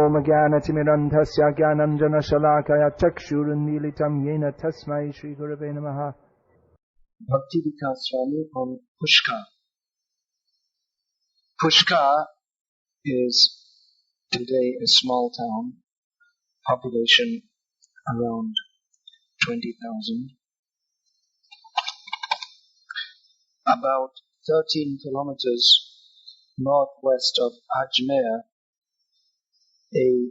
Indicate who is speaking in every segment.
Speaker 1: Om Jnanatimirandhasya Jnananjana Shalakaya Chakshurunmilitam Yena Tasmai Shri Gurave Namaha.
Speaker 2: Bhakti Vikasa Swami on Pushkar. Pushkar is today a small town, population around 20,000. About 13 kilometers northwest of Ajmer, a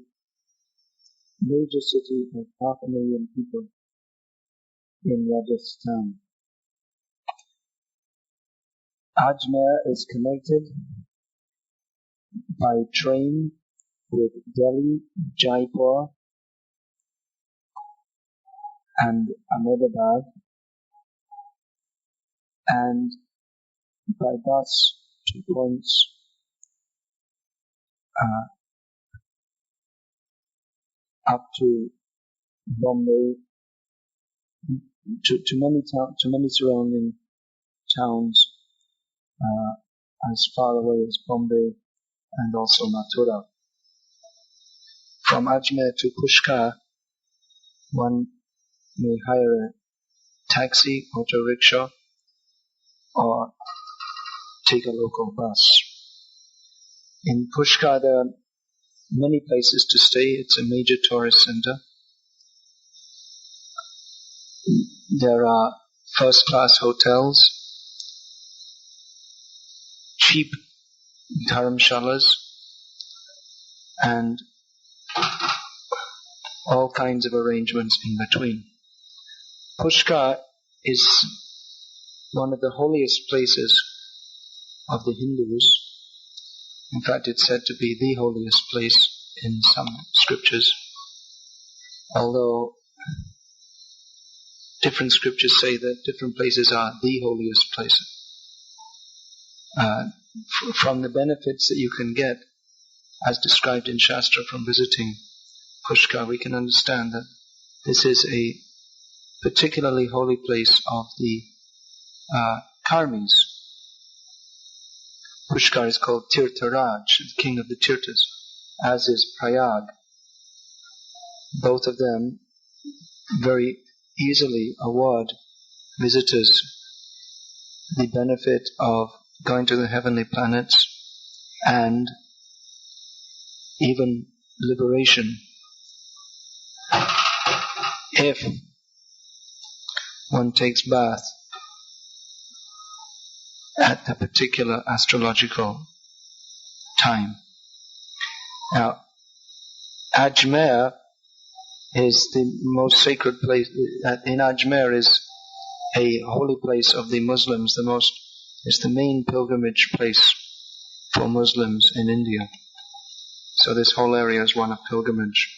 Speaker 2: major city of 500,000 people in Rajasthan. Ajmer is connected by train with Delhi, Jaipur and Ahmedabad, and by bus to points up to Bombay, to many surrounding towns as far away as Bombay and also Mathura. From Ajmer to Pushkar, one may hire a taxi, auto rickshaw, or take a local bus. In Pushkar there are many places to stay. It's a major tourist center. There are first-class hotels, cheap dharamshalas, and all kinds of arrangements in between. Pushkar is one of the holiest places of the Hindus. In fact, it's said to be the holiest place in some scriptures, although different scriptures say that different places are the holiest places. From the benefits that you can get, as described in Shastra, from visiting Pushkar, we can understand that this is a particularly holy place of the Karmis. Pushkar is called Tirtharaj, the king of the Tirthas, as is Prayag. Both of them very easily award visitors the benefit of going to the heavenly planets and even liberation if one takes bath at the particular astrological time. Now, Ajmer is the most sacred place. In Ajmer is a holy place of the Muslims. It's the main pilgrimage place for Muslims in India. So this whole area is one of pilgrimage.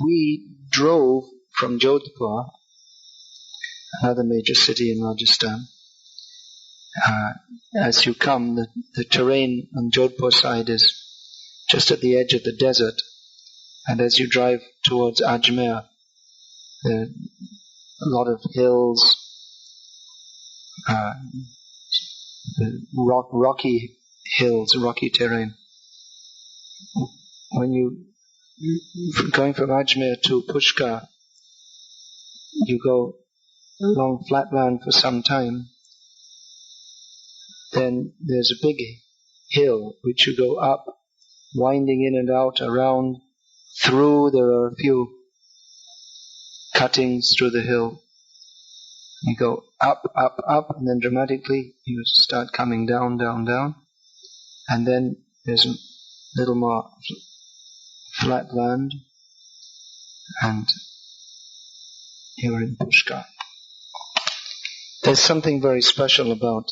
Speaker 2: We drove from Jodhpur, another major city in Rajasthan. As you come, the terrain on Jodhpur side is just at the edge of the desert, and as you drive towards Ajmer, there are a lot of hills, rocky hills, rocky terrain. When going from Ajmer to Pushkar, you go along flatland for some time, then there's a big hill which you go up, winding in and out, around, through. There are a few cuttings through the hill. You go up, up, up, and then dramatically you start coming down, down, down, and then there's a little more flat land, and you're in Pushkar. There's something very special about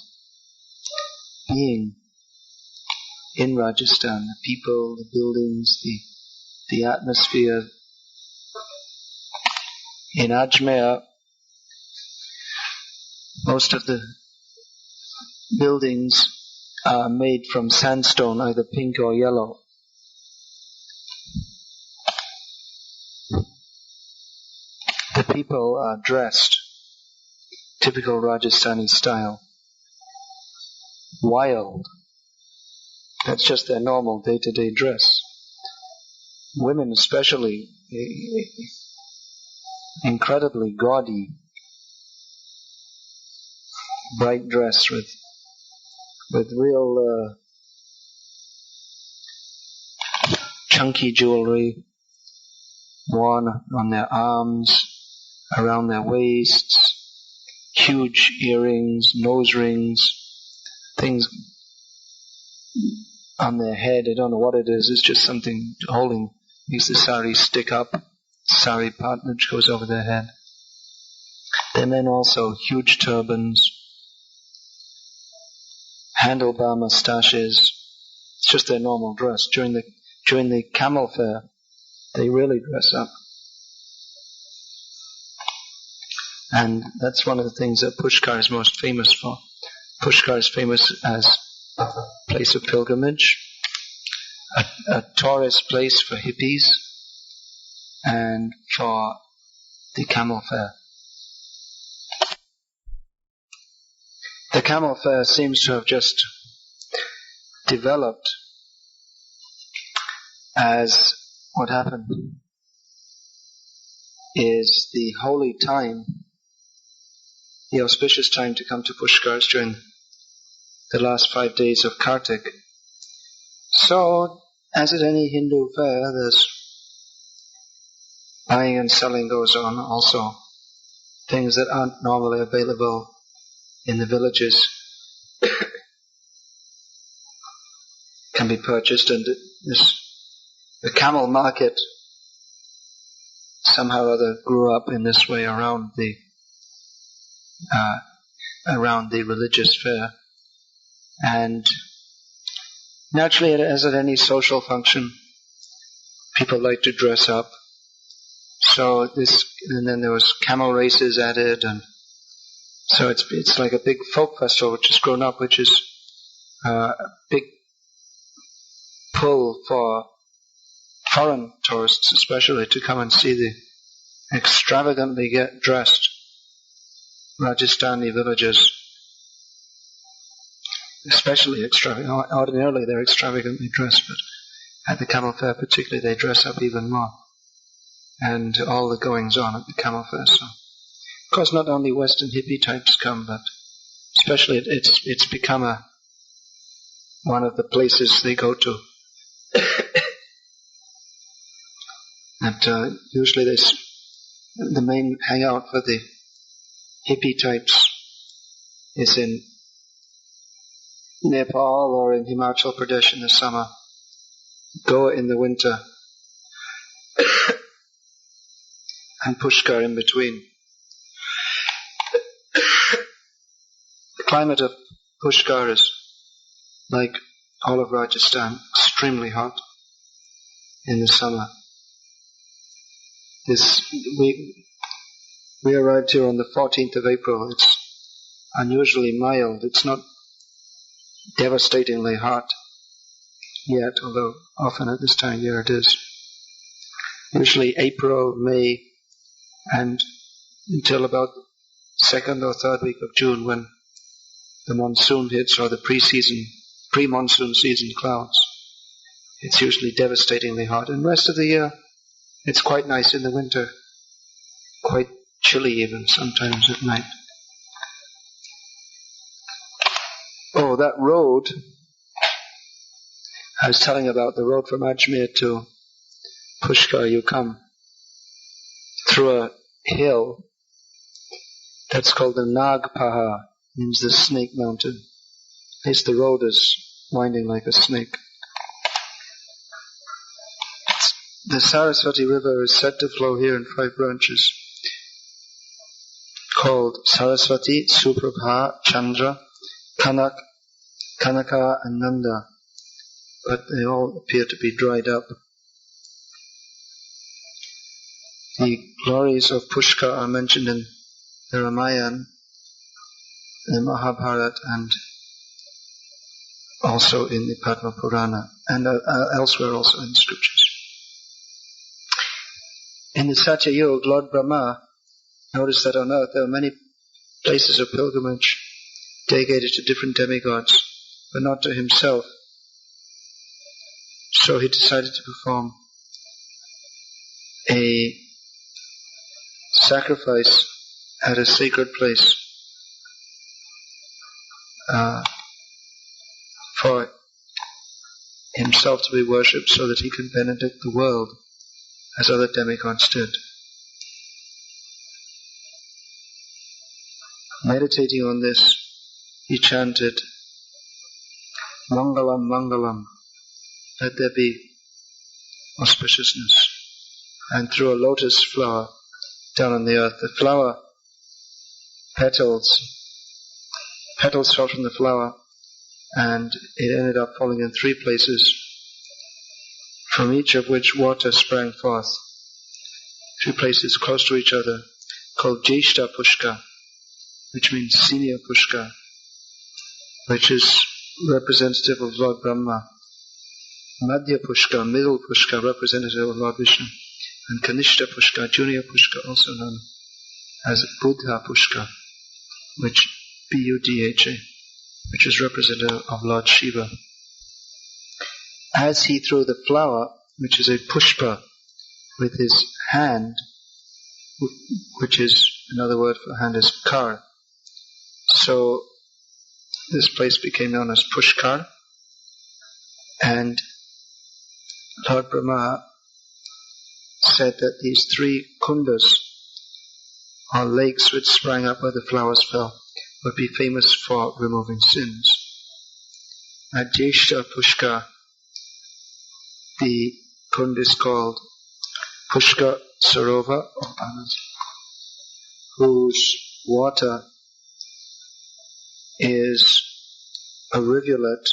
Speaker 2: being in Rajasthan, the people, the buildings, the atmosphere. In Ajmer, most of the buildings are made from sandstone, either pink or yellow. The people are dressed typical Rajasthani style, wild, That's just their normal day-to-day dress. Women especially, incredibly gaudy, bright dress with real chunky jewelry worn on their arms, around their waists, huge earrings, nose rings, things on their head. I don't know what it is. It's just something holding, makes the sari stick up, sari part which goes over their head. The men also, huge turbans, handlebar mustaches. It's just their normal dress. During the camel fair, they really dress up. And that's one of the things that Pushkar is most famous for. Pushkar is famous as a place of pilgrimage, a tourist place for hippies, and for the camel fair. The camel fair seems to have just developed as what happened is the holy time, the auspicious time to come to Pushkar is during the last 5 days of Kartik. So, as at any Hindu fair, there's buying and selling goes on also. Things that aren't normally available in the villages can be purchased, and the camel market somehow or other grew up in this way around the religious fair. And naturally, as at any social function, people like to dress up. So and then there was camel races added, and so it's like a big folk festival which has grown up, which is a big pull for foreign tourists especially to come and see the extravagantly dressed Rajasthani villages. Especially extravagant. Ordinarily they're extravagantly dressed, but at the camel fair particularly they dress up even more. And all the goings on at the camel fair. So, of course, not only Western hippie types come, but especially it's become one of the places they go to. And usually the main hangout for the hippie types is in Nepal or in Himachal Pradesh in the summer, Goa in the winter, and Pushkar in between. The climate of Pushkar is, like all of Rajasthan, extremely hot in the summer. We arrived here on the 14th of April. It's unusually mild. It's not devastatingly hot yet, although often at this time of year it is. Usually April, May, and until about 2nd or 3rd week of June, when the monsoon hits, or the pre-monsoon season clouds, it's usually devastatingly hot. And the rest of the year, it's quite nice in the winter, quite chilly even sometimes at night. Oh, that road, I was telling about the road from Ajmer to Pushkar. You come through a hill that's called the Nagpaha, means the snake mountain. At least the road is winding like a snake. The Saraswati River is said to flow here in 5 branches, called Saraswati, Suprabha, Chandra, Kanaka and Nanda, but they all appear to be dried up. The glories of Pushkar are mentioned in the Ramayana, the Mahabharata, and also in the Padma Purana, and elsewhere also in the scriptures. In the Satya Yuga, Lord Brahma noticed that on earth there are many places of pilgrimage dedicated to different demigods, but not to himself. So he decided to perform a sacrifice at a sacred place for himself to be worshipped so that he can benedict the world as other demigods did. Meditating on this, he chanted, Mangalam, Mangalam, let there be auspiciousness. And threw a lotus flower down on the earth. The flower petals fell from the flower, and it ended up falling in 3 places, from each of which water sprang forth. 3 places close to each other, called Jeshta Pushkar, which means senior Pushkar, which is representative of Lord Brahma. Madhya Pushkar, middle Pushkar, representative of Lord Vishnu. And Kanishta Pushkar, junior Pushkar, also known as Buddha Pushkar, which Budha, which is representative of Lord Shiva. As he threw the flower, which is a pushpa, with his hand, which is another word for hand is kar, so this place became known as Pushkar, and Lord Brahma said that these 3 kundas, or lakes which sprang up where the flowers fell, would be famous for removing sins. At Jeshta Pushkar, the kund is called Pushkar Sarova, whose water is a rivulet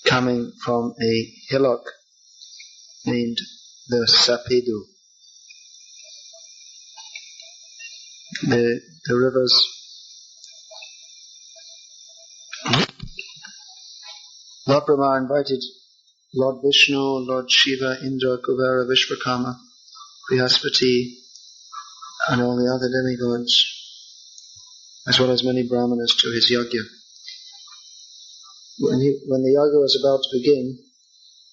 Speaker 2: coming from a hillock named the Sapedu. The rivers. Lord Brahma invited Lord Vishnu, Lord Shiva, Indra, Kuvera, Vishvakarma, Brihaspati, and all the other demigods, as well as many brahmanas, to his yajna. When the yajna was about to begin,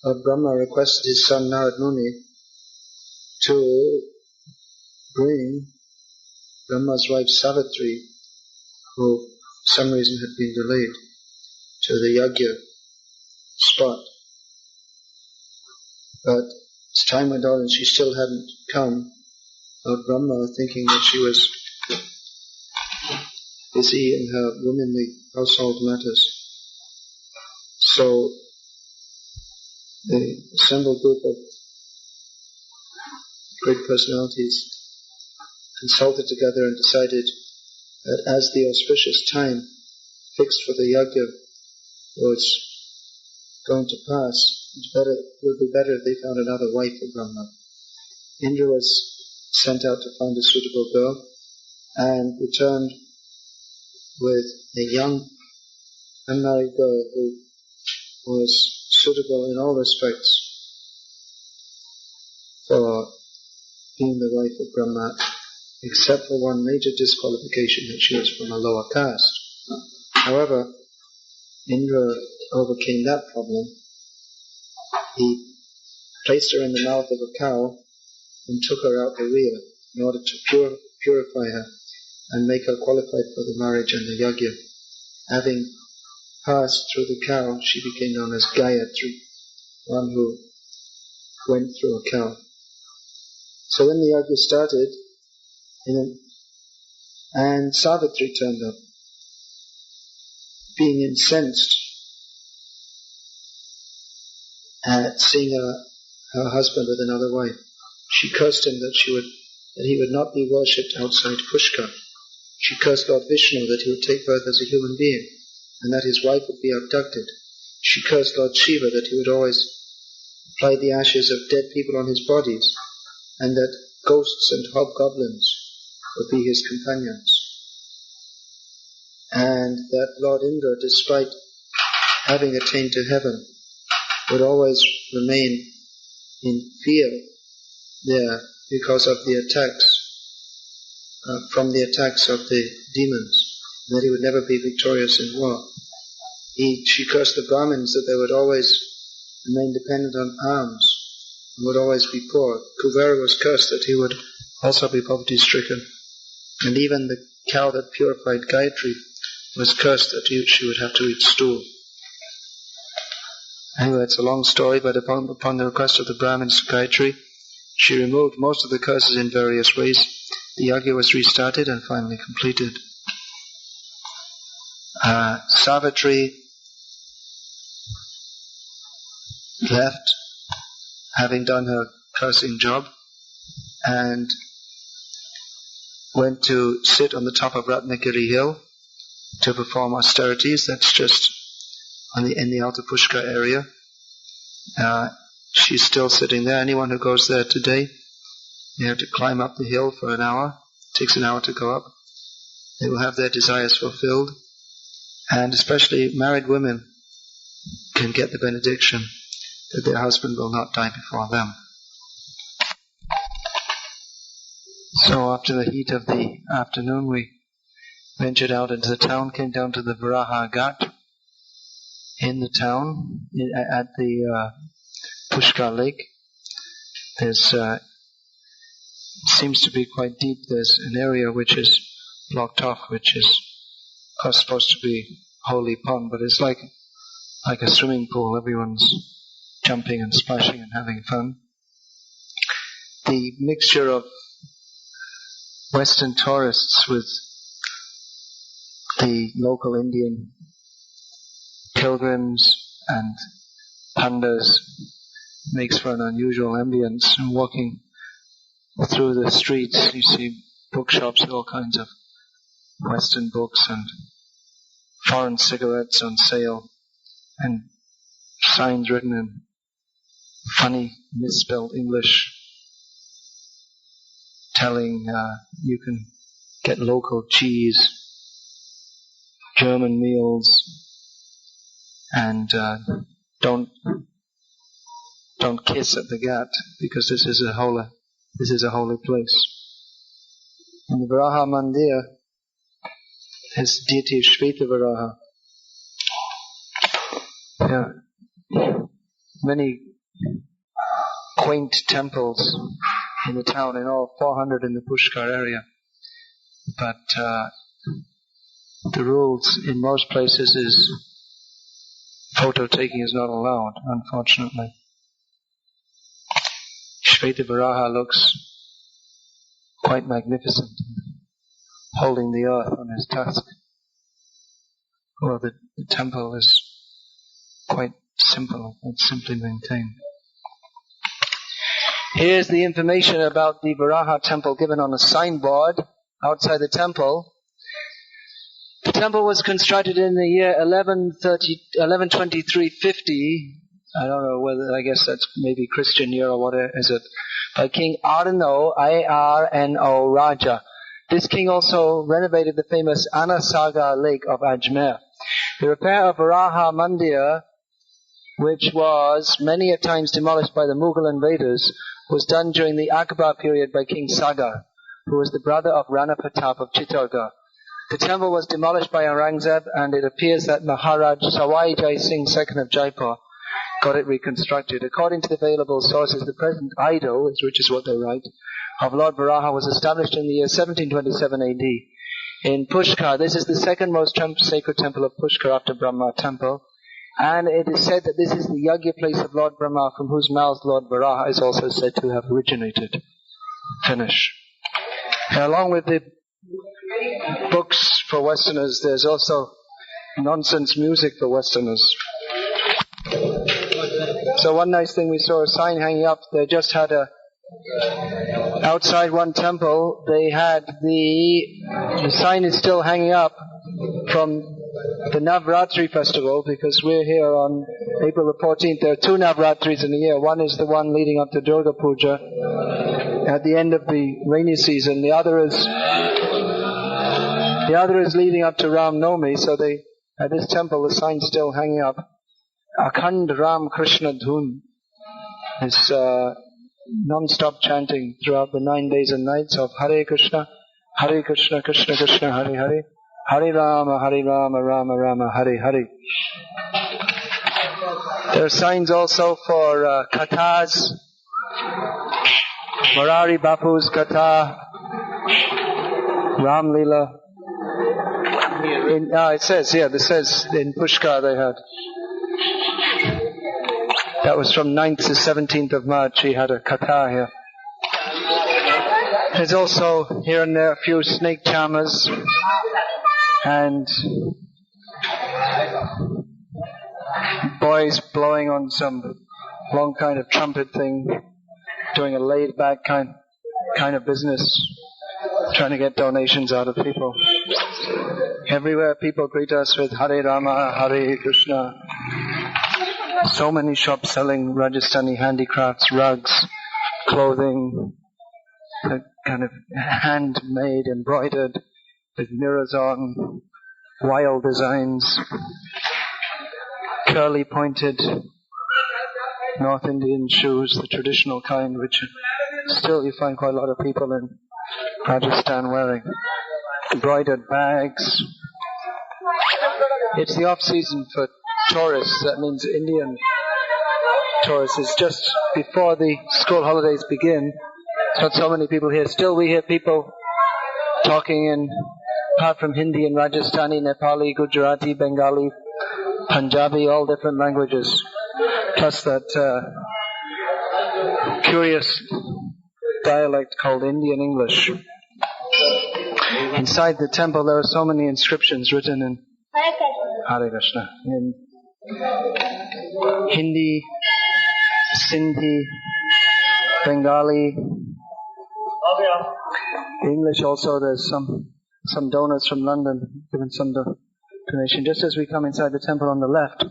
Speaker 2: Lord Brahma requested his son Narad Muni to bring Brahma's wife Savitri, who for some reason had been delayed, to the yajna spot. But as time went on and she still hadn't come, Lord Brahma, thinking that she was busy in her womanly household matters, so the assembled group of great personalities consulted together and decided that as the auspicious time fixed for the yajna was going to pass, it would be better if they found another wife for Brahma. Indra was sent out to find a suitable girl and returned with a young unmarried girl who was suitable in all respects for being the wife of Brahma, except for one major disqualification, that she was from a lower caste. However, Indra overcame that problem. He placed her in the mouth of a cow and took her out the rear in order to purify her and make her qualified for the marriage and the yajna. Having passed through the cow, she became known as Gayatri, one who went through a cow. So when the yajna started, and Savitri turned up, being incensed at seeing her husband with another wife. She cursed him that he would not be worshipped outside Pushkar. She cursed Lord Vishnu that he would take birth as a human being, and that his wife would be abducted. She cursed Lord Shiva that he would always apply the ashes of dead people on his bodies, and that ghosts and hobgoblins would be his companions. And that Lord Indra, despite having attained to heaven, would always remain in fear there because of the attacks, from the attacks of the demons, and that he would never be victorious in war. She cursed the Brahmins that they would always remained dependent on alms and would always be poor. Kuvera was cursed that he would also be poverty-stricken. And even the cow that purified Gayatri was cursed that she would have to eat stool. Anyway, it's a long story, but upon the request of the Brahmins, Gayatri, she removed most of the curses in various ways. The yajna was restarted and finally completed. Savitri left, having done her cursing job, and went to sit on the top of Ratnagiri hill to perform austerities. That's just in the outer Pushkar area. She's still sitting there. Anyone who goes there today, you have to climb up the hill for an hour. It takes an hour to go up. They will have their desires fulfilled. And especially married women can get the benediction that their husband will not die before them. So after the heat of the afternoon, we ventured out into the town, came down to the Varaha Ghat in the town, at the Pushkar lake. There's seems to be quite deep. There's an area which is blocked off, which is supposed to be holy pond, but it's like a swimming pool. Everyone's jumping and splashing and having fun. The mixture of Western tourists with the local Indian pilgrims and pandas makes for an unusual ambience. And walking through the streets, you see bookshops with all kinds of Western books and foreign cigarettes on sale, and signs written in funny misspelled English telling you can get local cheese, German meals, and don't kiss at the Ghat, because this is a holy place. In the Varaha Mandir, his deity is Shveta Varaha. There are many quaint temples in the town, in all 400 in the Pushkar area. But the rules in most places is photo taking is not allowed, unfortunately. Shveta Varaha looks quite magnificent, holding the earth on his tusk. Well, the temple is quite simple, it's simply maintained. Here's the information about the Varaha temple given on a signboard outside the temple. The temple was constructed in the year 1123-50. I don't know whether, I guess that's maybe Christian year or what is it, by King Arno, A-R-N-O Raja. This king also renovated the famous Anasagar lake of Ajmer. The repair of Varaha Mandir, which was many a times demolished by the Mughal invaders, was done during the Akbar period by King Sagar, who was the brother of Rana Pratap of Chittorgarh. The temple was demolished by Aurangzeb, and it appears that Maharaj Sawai Jai Singh II of Jaipur got it reconstructed. According to the available sources, the present idol, which is what they write, of Lord Varaha was established in the year 1727 AD in Pushkar. This is the second most sacred temple of Pushkar after Brahma temple. And it is said that this is the yajna place of Lord Brahma, from whose mouth Lord Varaha is also said to have originated. Finish. And along with the books for Westerners, there's also nonsense music for Westerners. So one nice thing, we saw a sign hanging up. They just had outside one temple, they had the sign is still hanging up from the Navratri festival, because we're here on April the 14th. There are two Navratris in a year. One is the one leading up to Durga Puja at the end of the rainy season. The other is leading up to Ram Navami. So at this temple, the sign's still hanging up. Akhand Ram Krishna Dhun is non-stop chanting throughout the 9 days and nights of Hare Krishna, Krishna Krishna, Hare Hare, Hare Rama, Rama Rama, Hare Hare. There are signs also for kathas. Morari Bapu's katha, Ram Leela. It says in Pushkar they had. That was from 9th to 17th of March. He had a katha here. There's also here and there a few snake charmers and boys blowing on some long kind of trumpet thing, doing a laid back kind of business, trying to get donations out of people. Everywhere people greet us with Hare Rama, Hare Krishna. So many shops selling Rajasthani handicrafts, rugs, clothing, kind of handmade, embroidered, with mirrors on, wild designs, curly pointed North Indian shoes, the traditional kind, which still you find quite a lot of people in Rajasthan wearing. Embroidered bags. It's the off-season for tourists, that means Indian tourists. It's just before the school holidays begin. There's not so many people here. Still we hear people talking in, apart from Hindi and Rajasthani, Nepali, Gujarati, Bengali, Punjabi, all different languages. Plus that curious dialect called Indian English. Inside the temple there are so many inscriptions written in Hare Krishna, in Hindi, Sindhi, Bengali, English also. There's some donors from London giving some donation. Just as we come inside the temple on the left,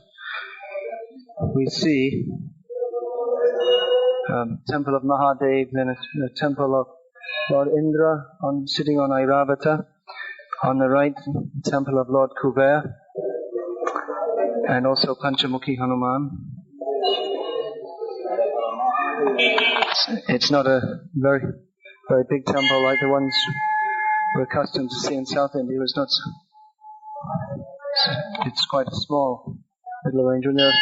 Speaker 2: we see temple of Mahadev, then a temple of Lord Indra sitting on Airavata. On the right, temple of Lord Kuber, and also Panchamukhi Hanuman. It's not a very, very big temple like the ones we're accustomed to see in South India. It's quite a small little arrangement.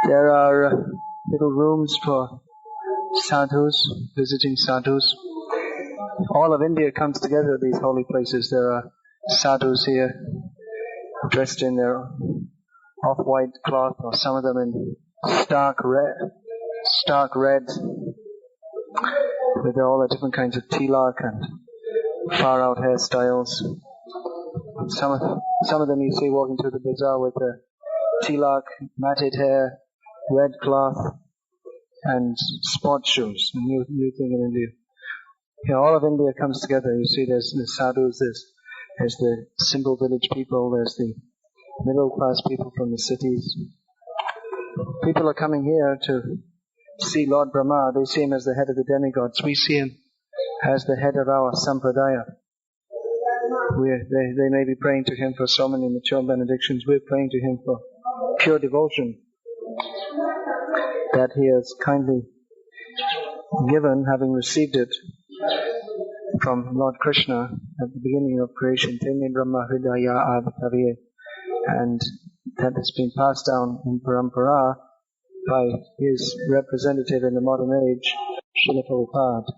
Speaker 2: There are little rooms for sadhus, visiting sadhus. All of India comes together at these holy places. There are sadhus here, dressed in their off-white cloth, or some of them in stark red, with all the different kinds of tilak and far-out hairstyles. Some of them you see walking through the bazaar with their tilak, matted hair, red cloth, and sports shoes. A new thing in India. Yeah, all of India comes together. You see, there's the sadhus, there's the simple village people, there's the middle class people from the cities. People are coming here to see Lord Brahma. They see him as the head of the demigods. We see him as the head of our sampradaya. They may be praying to him for so many mature benedictions. We're praying to him for pure devotion that he has kindly given, having received it from Lord Krishna at the beginning of creation, Tene Brahma Hridaya Adhikaviye, and that has been passed down in Parampara by his representative in the modern age, Srila Prabhupada.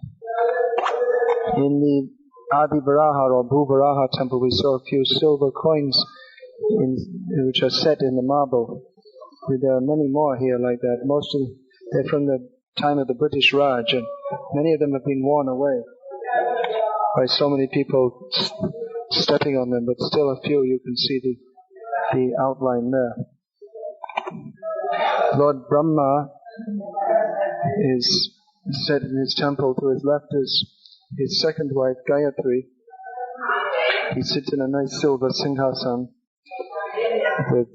Speaker 2: In the Adi Varaha or Bhu Varaha temple, we saw a few silver coins which are set in the marble. There are many more here like that. They're from the time of the British Raj, and many of them have been worn away by so many people stepping on them, but still a few you can see the outline there. Lord Brahma is set in his temple. To his left is his second wife, Gayatri. He sits in a nice silver singhasan with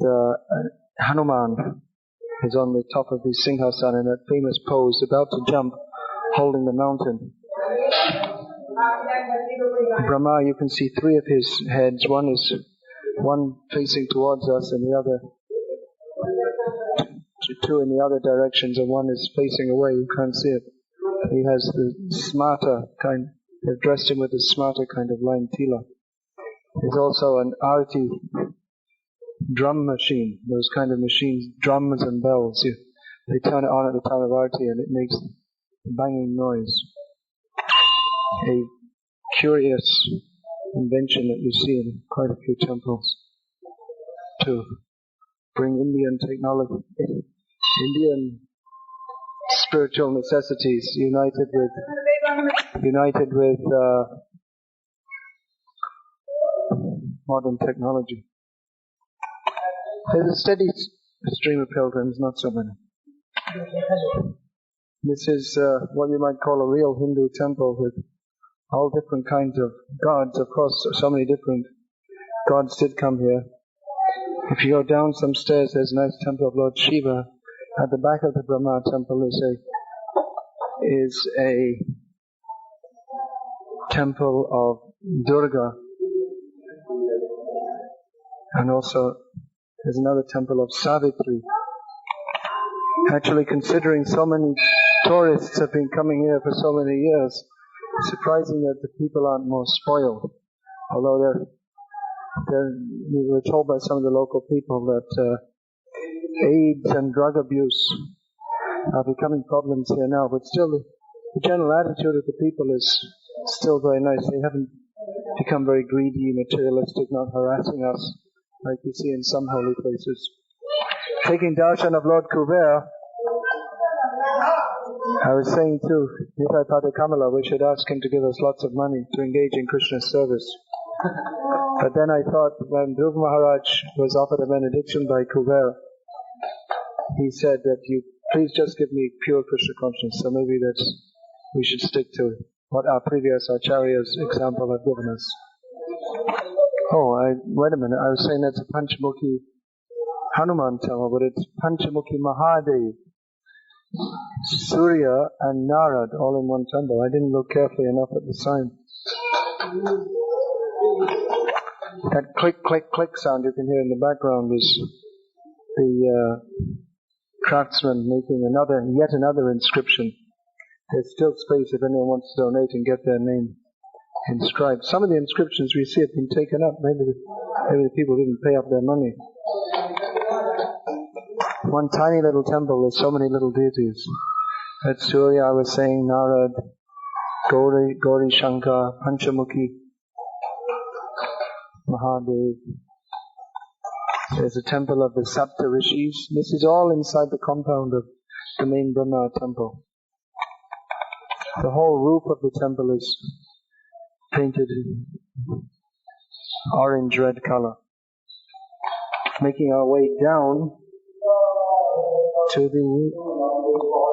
Speaker 2: Hanuman is on the top of his singhasan in that famous pose, about to jump, holding the mountain. Brahma, you can see three of his heads. One facing towards us, and the other, two in the other directions, and one is facing away. You can't see it. He has the smarta kind. They've dressed him with the smarta kind of line tila. There's also an arati drum machine, those kind of machines, drums and bells. They turn it on at the time of arti and it makes a banging noise. A curious invention that you see in quite a few temples to bring Indian technology, Indian spiritual necessities united with modern technology. There's a steady stream of pilgrims, not so many. This is what you might call a real Hindu temple with all different kinds of gods. Of course, so many different gods did come here. If you go down some stairs, there's a nice temple of Lord Shiva. At the back of the Brahma temple is a temple of Durga, and also there's another temple of Savitri. Actually, considering so many tourists have been coming here for so many years, it's surprising that the people aren't more spoiled. Although we were told by some of the local people that AIDS and drug abuse are becoming problems here now, but still the general attitude of the people is still very nice. They haven't become very greedy, materialistic, not harassing us like you see in some holy places. Taking darshan of Lord Kuber, I was saying to Nitai Pada Kamala, we should ask him to give us lots of money to engage in Krishna service. But then I thought, when Dhruv Maharaj was offered a benediction by Kuber, he said that you please just give me pure Krishna consciousness. So maybe we should stick to what our previous Acharya's example have given us. Wait a minute, I was saying that's a Panchamukhi Hanuman temple, but it's Panchamukhi Mahadev, Surya and Narad all in one temple. I didn't look carefully enough at the sign. That click, click, click sound you can hear in the background is the craftsman making yet another inscription. There's still space if anyone wants to donate and get their name inscribed. Some of the inscriptions we see have been taken up. Maybe the people didn't pay up their money. One tiny little temple, there's so many little deities. At Surya, I was saying Narad, Gauri Shankar, Panchamukhi Mahadev. There's a temple of the Sapta Rishis. This is all inside the compound of the main Brahma temple. The whole roof of the temple is painted in orange-red color. Making our way down to the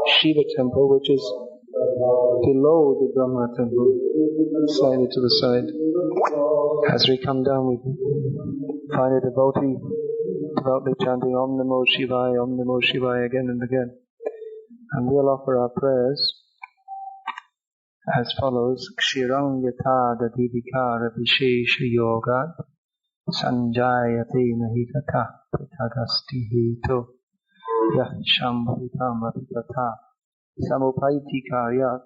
Speaker 2: Shiva temple, which is below the Brahma temple, slightly to the side. As we come down, we find a devotee devoutly chanting Om Namo Shivaya again and again. And we'll offer our prayers as follows. Kshirang yatha dadidikara vishesha yoga sanjayate nahitata pritagasti hito yah shambhavitam avitatha samupaiti karyat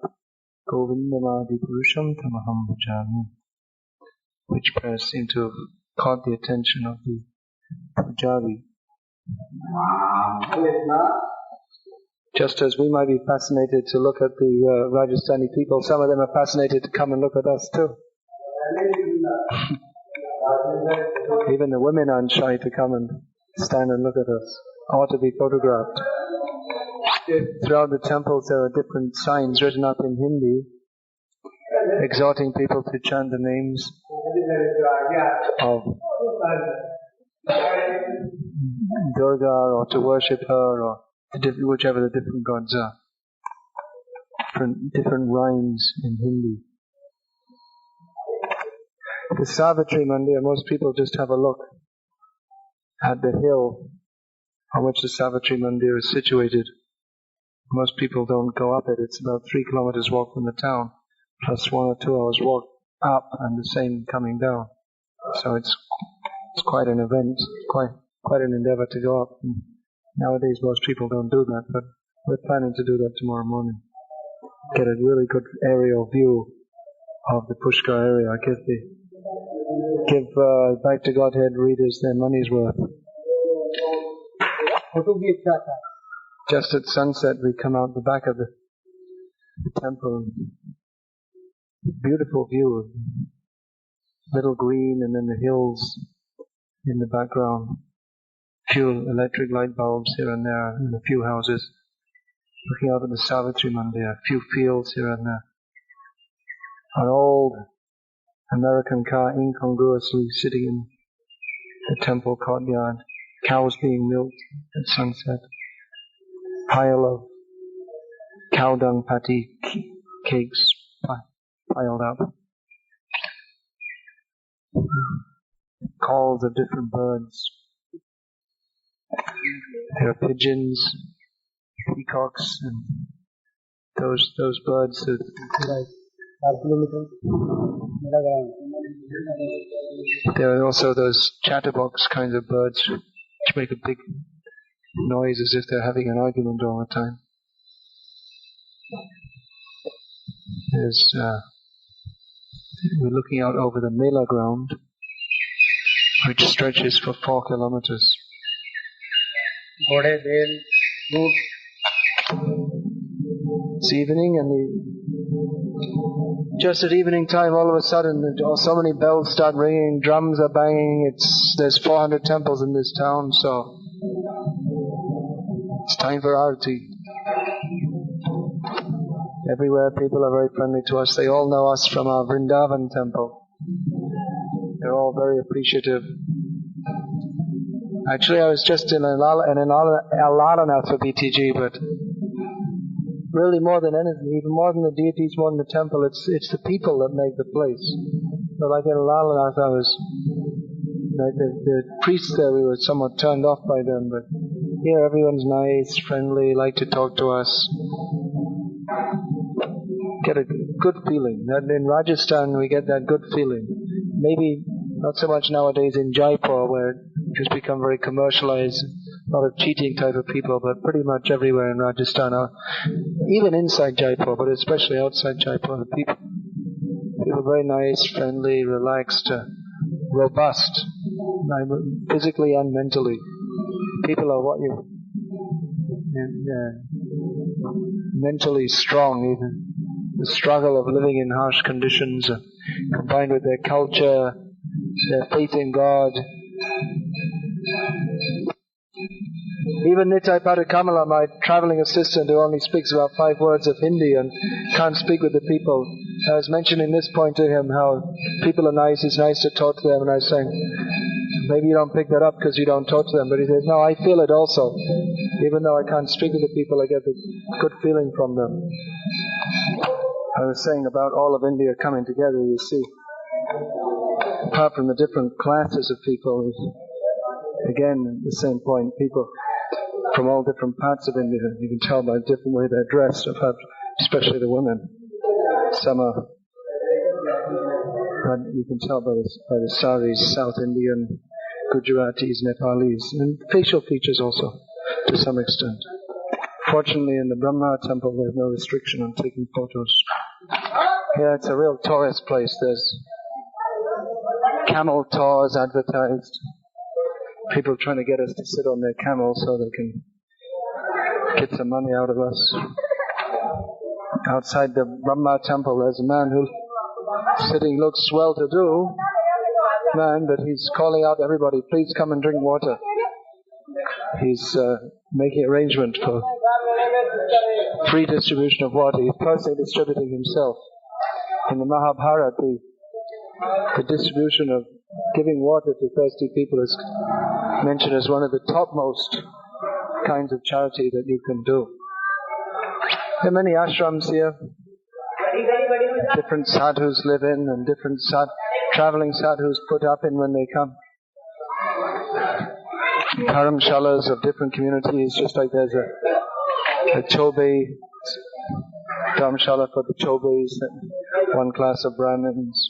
Speaker 2: govindamadi purusham tamaham bhajami. Which prayers seem to have caught the attention of the Pujari. Just as we might be fascinated to look at the Rajasthani people, some of them are fascinated to come and look at us too. Even the women aren't shy to come and stand and look at us, or to be photographed. Throughout the temples there are different signs written up in Hindi, exhorting people to chant the names of Durga, or to worship her, or whichever the different gods are. Different rhymes in Hindi. The Savitri Mandir, most people just have a look at the hill on which the Savitri Mandir is situated. Most people don't go up it. It's about 3 kilometers walk from the town, plus 1 or 2 hours walk up, and the same coming down. So it's quite an event, quite an endeavor to go up. And nowadays most people don't do that, but we're planning to do that tomorrow morning. Get a really good aerial view of the Pushkar area. Give Back to Godhead readers their money's worth Just at sunset, we come out the back of the temple. Beautiful view. Little green and then the hills in the background. Few electric light bulbs here and there in a few houses. Looking out at the Savitri Mandir. A few fields here and there. An old American car incongruously sitting in the temple courtyard. Cows being milked at sunset. Pile of cow dung patty cakes piled up. Calls of different birds. There are pigeons, peacocks, and those birds that there are also those chatterbox kinds of birds which make a big noise as if they're having an argument all the time. We're looking out over the Mela ground, which stretches for 4 kilometers. It's evening, and just at evening time, all of a sudden, so many bells start ringing, drums are banging. There's 400 temples in this town, so it's time for Arati. Everywhere people are very friendly to us. They all know us from our Vrindavan temple. They're all very appreciative. Actually, I was just in an Aladana for BTG, but really more than anything, even more than the deities, more than the temple, it's the people that make the place. So like in Aladana, I was, like the priests there, we were somewhat turned off by them, but here everyone's nice, friendly, like to talk to us. Get a good feeling. In Rajasthan, we get that good feeling. Maybe not so much nowadays in Jaipur, where it has become very commercialized, a lot of cheating type of people, but pretty much everywhere in Rajasthan, even inside Jaipur, but especially outside Jaipur, people are very nice, friendly, relaxed, robust, physically and mentally. People are mentally strong, even. The struggle of living in harsh conditions, combined with their culture, their faith in God. Even Nitai Padakamala, my traveling assistant who only speaks about 5 words of Hindi and can't speak with the people, I was mentioning this point to him, how people are nice, it's nice to talk to them, and I was saying, maybe you don't pick that up because you don't talk to them, but he says, no, I feel it also. Even though I can't speak with the people, I get a good feeling from them. I was saying about all of India coming together, you see, apart from the different classes of people, again, the same point, people from all different parts of India, you can tell by the different way they're dressed, especially the women. Some are, you can tell by the saris, South Indian, Gujaratis, Nepalis, and facial features also, to some extent. Fortunately, in the Brahma temple, there's no restriction on taking photos. Yeah, it's a real tourist place. There's camel tours advertised. People trying to get us to sit on their camels so they can get some money out of us. Outside the Brahma temple, there's a man who sitting looks well-to-do man, but he's calling out everybody, please come and drink water. He's making arrangement for free distribution of water. He's personally distributing himself. In the Mahabharata, the distribution of giving water to thirsty people is mentioned as one of the topmost kinds of charity that you can do. There are many ashrams here. Different sadhus live in, and different traveling sadhus put up in when they come. Dharamshalas of different communities, just like there's a Chobe Dharamshala for the Chobes, one class of Brahmins.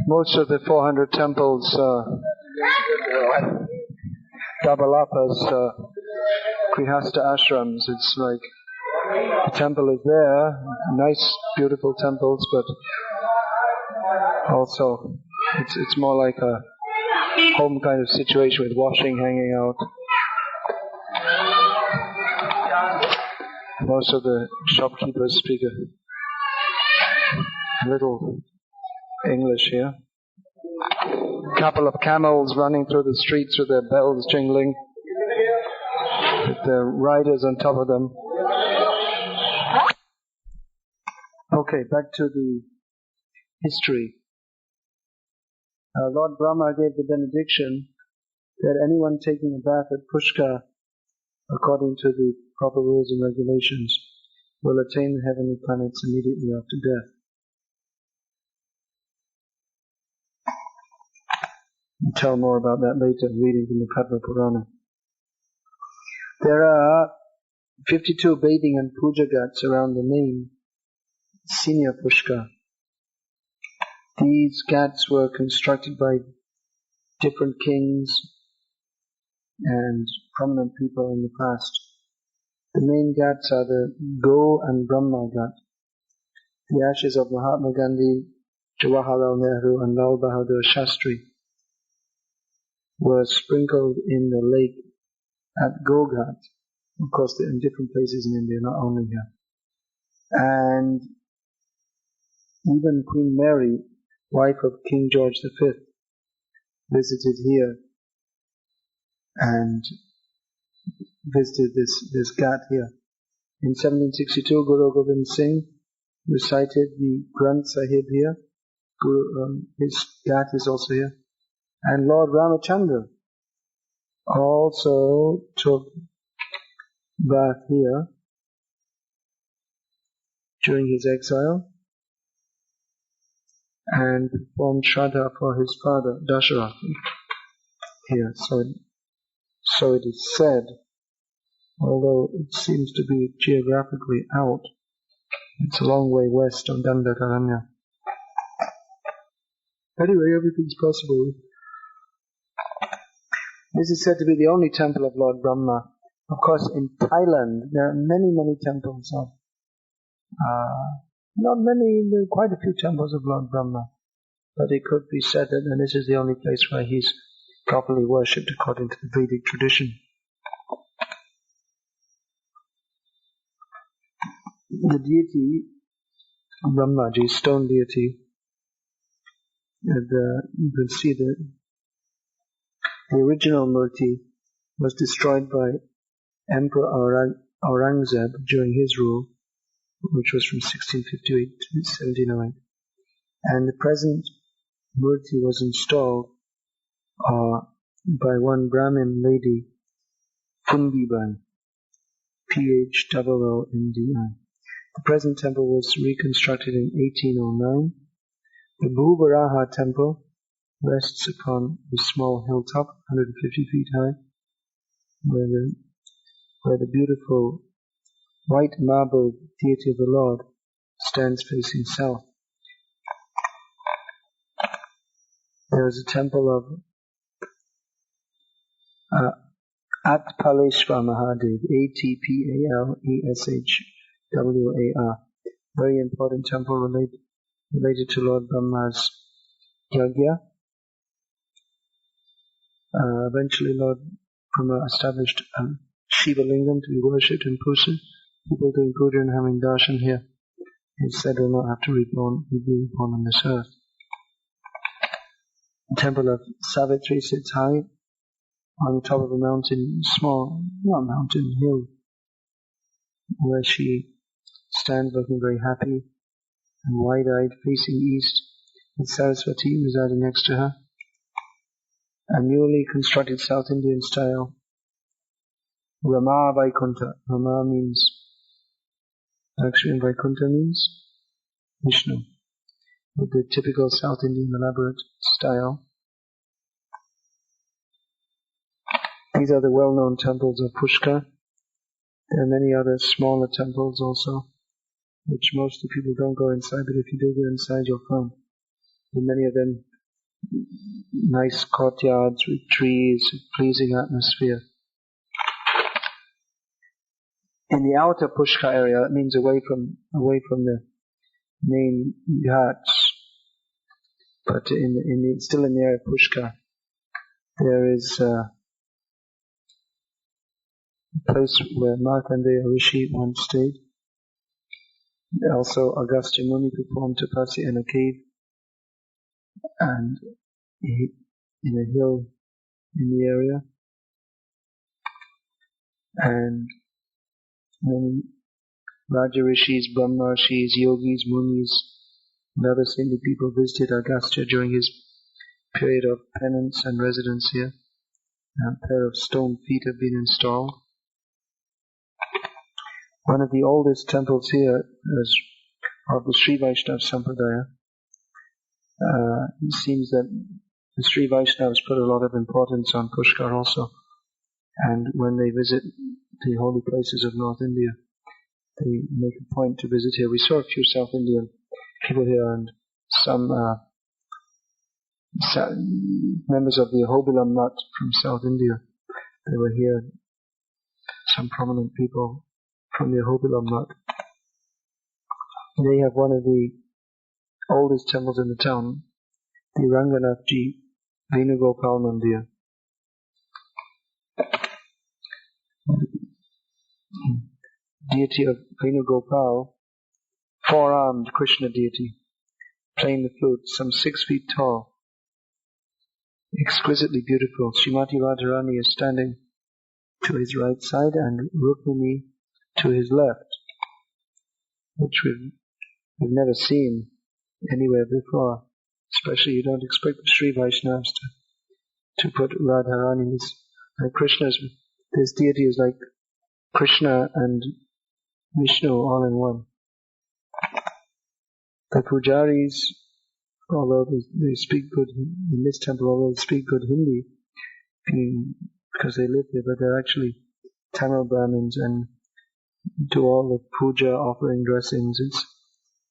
Speaker 2: Most of the 400 temples double up as Grihastha ashrams. It's like the temple is there, nice, beautiful temples, but also it's more like home kind of situation with washing hanging out. Most of the shopkeepers speak a little English here. A couple of camels running through the streets with their bells jingling, with their riders on top of them. Okay, back to the history. Lord Brahma gave the benediction that anyone taking a bath at Pushkar, according to the proper rules and regulations, will attain the heavenly planets immediately after death. We'll tell more about that later, reading from the Padma Purana. There are 52 bathing and puja ghats around the main senior Pushkar. These ghats were constructed by different kings and prominent people in the past. The main ghats are the Go and Brahma Ghat. The ashes of Mahatma Gandhi, Jawaharlal Nehru and Lal Bahadur Shastri were sprinkled in the lake at Go Ghat. Of course, they're in different places in India, not only here. And even Queen Mary, wife of King George V, visited here and visited this ghat here. In 1762, Guru Gobind Singh recited the Granth Sahib here. His ghat is also here. And Lord Ramachandra also took bath here during his exile and performed Shraddha for his father, Dasharatha, here. So it is said, although it seems to be geographically out, it's a long way west on Dandakaranya. Anyway, everything's possible. This is said to be the only temple of Lord Brahma. Of course, in Thailand, there are many, many temples of, not many, there are quite a few temples of Lord Brahma. But it could be said that this is the only place where he's properly worshipped according to the Vedic tradition. The deity, Brahmaji, stone deity, you can see the original Murti was destroyed by Emperor Aurangzeb during his rule, which was from 1658 to 1708. And the present Murti was installed by one Brahmin lady, Fundibai, Phoondi. The present temple was reconstructed in 1809. The Bhuvaraha temple rests upon a small hilltop, 150 feet high, where the beautiful white marble deity of the Lord stands facing south. There is a temple of Atpaleshwar Mahadev, Atpaleshwar, very important temple related to Lord Brahma's yagya. Eventually Lord Brahma established Shiva Lingam to be worshipped in Pusa. People doing puja and having darshan here, he said, will not have to be born on this earth. The temple of Savitri sits high on the top of a mountain, hill, where she stands looking very happy and wide-eyed, facing east, with Saraswati residing next to her. A newly constructed South Indian style Rama Vaikuntha. Rama means, actually Vaikuntha means Vishnu, with the typical South Indian elaborate style. These are the well-known temples of Pushkar. There are many other smaller temples also, which most of the people don't go inside, but if you do go inside, you'll find in many of them nice courtyards with trees, pleasing atmosphere. In the outer Pushkar area, that means away from the main ghats, but still in the area of Pushkar, there is a place where Markandeya Rishi once stayed. Also, Agastya Muni performed tapasya in a cave and in a hill in the area. And many Raja Rishis, Brahma Rishis, Yogis, Munis, and other saintly people visited Agastya during his period of penance and residence here. A pair of stone feet have been installed. One of the oldest temples here is of the Sri Vaishnava Sampradaya. It seems that the Sri Vaishnavas put a lot of importance on Pushkar also. And when they visit the holy places of North India, they make a point to visit here. We saw a few South Indian people here and some members of the Hobilam Nath from South India. They were here, some prominent people from the Hobilam Nath. They have one of the oldest temples in the town, the Ranganathji Venugopal Mandir. Deity of Venugopal, four-armed Krishna deity, playing the flute, some 6 feet tall, exquisitely beautiful. Srimati Radharani is standing to his right side and Rukmini to his left, which we've never seen anywhere before. Especially, you don't expect the Sri Vaishnavas to put Radharani. Like Krishna's, this deity is like Krishna and Vishnu all in one. The pujaris, although they speak good in this temple, although they speak good Hindi, because they live here, but they're actually Tamil Brahmins and do all the puja offering dressings. It's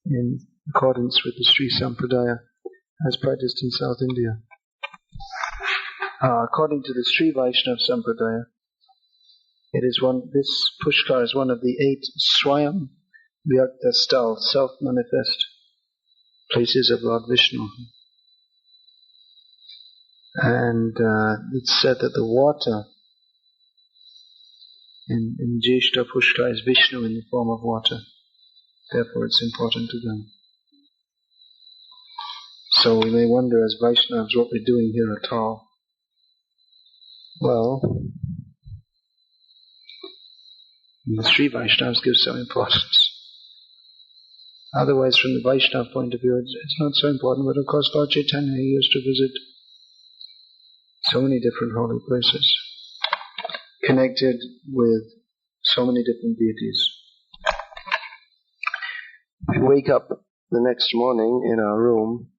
Speaker 2: in accordance with the Sri Sampradaya as practiced in South India. According to the Sri Vaishnava Sampradaya, this Pushkar is one of the 8 Swayam Vyakta Stal, self-manifest places of Lord Vishnu. And it's said that the water in Jeshta Pushkar is Vishnu in the form of water. Therefore it's important to them. So we may wonder as Vaishnavas what we're doing here at all. Well, the Sri Vaishnavas give some importance. Otherwise, from the Vaishnava point of view, it's not so important. But of course, Lord Chaitanya used to visit so many different holy places, connected with so many different deities. We wake up the next morning in our room,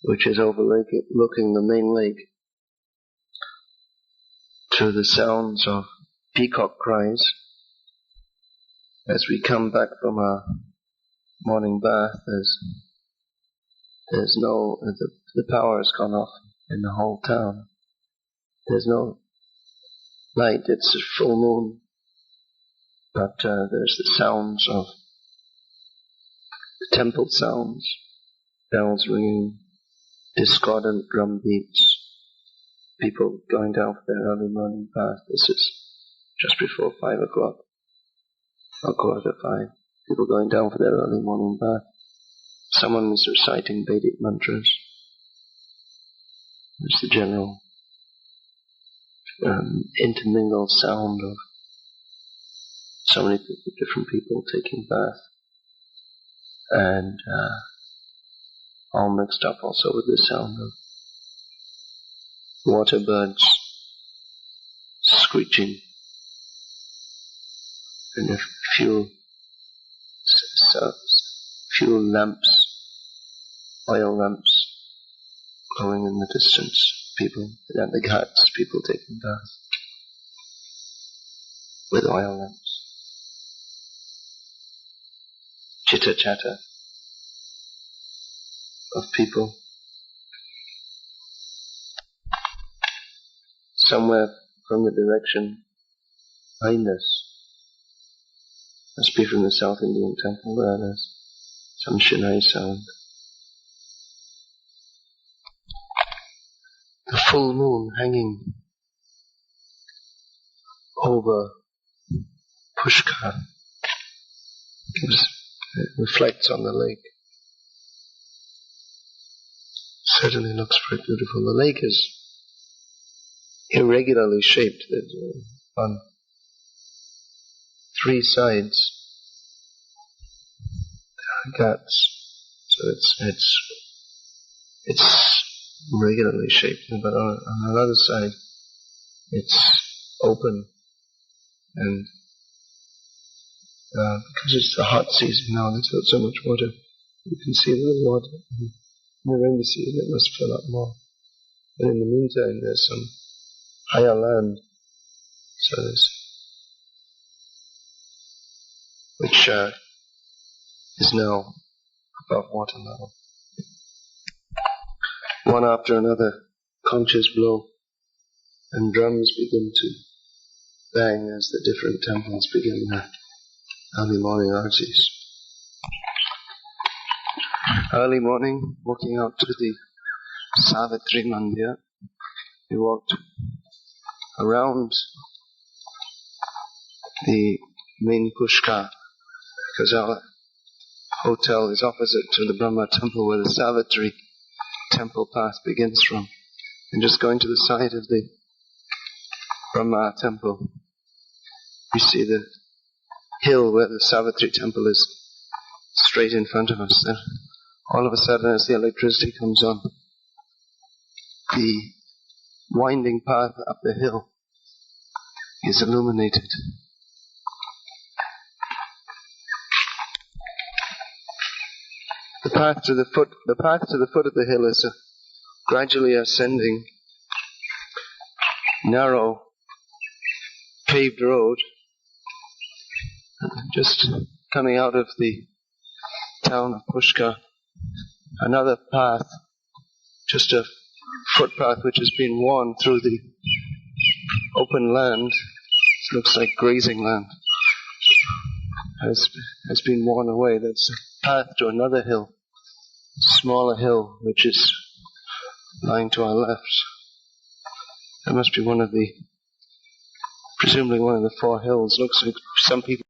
Speaker 2: which is overlooking the main lake, to the sounds of peacock cries. As we come back from our morning bath, the power has gone off in the whole town. There's no light, it's a full moon, but there's the sounds of the temple sounds, bells ringing, discordant drum beats, people going down for their early morning bath. This is just before 5 o'clock, or 4:45. People going down for their early morning bath. Someone is reciting Vedic mantras. There's the general intermingled sound of so many different people taking bath, and all mixed up also with the sound of water birds screeching, and a few lamps, oil lamps, glowing in the distance. People at the ghats, people taking bath with oil lamps. Chitter chatter of people. Somewhere from the direction Holiness, must be from the South Indian temple where there's some Shinai sound. The full moon hanging over Pushkar. It reflects on the lake. Certainly looks very beautiful. The lake is irregularly shaped. On three sides there are gaps, so it's regularly shaped. But on the other side, it's open, and because it's the hot season now, there's not so much water. You can see a little water. In the rainy season, it must fill up more. And in the meantime, there's some higher land, so which is now above water level. One after another, conches blow, and drums begin to bang as the different temples begin their early morning artis. Early morning, walking out to the Savitri Mandir, we walked around the main Pushkar, because our hotel is opposite to the Brahma temple where the Savitri temple path begins from. And just going to the side of the Brahma temple, we see the hill where the Savitri temple is straight in front of us. Then all of a sudden, as the electricity comes on, the winding path up the hill is illuminated. The path to the foot of the hill is a gradually ascending, narrow, paved road, just coming out of the town of Pushkar. Another path, just a footpath which has been worn through the open land. It looks like grazing land. Has been worn away. That's a path to another hill, a smaller hill, which is lying to our left. That must be presumably one of the four hills. Looks like some people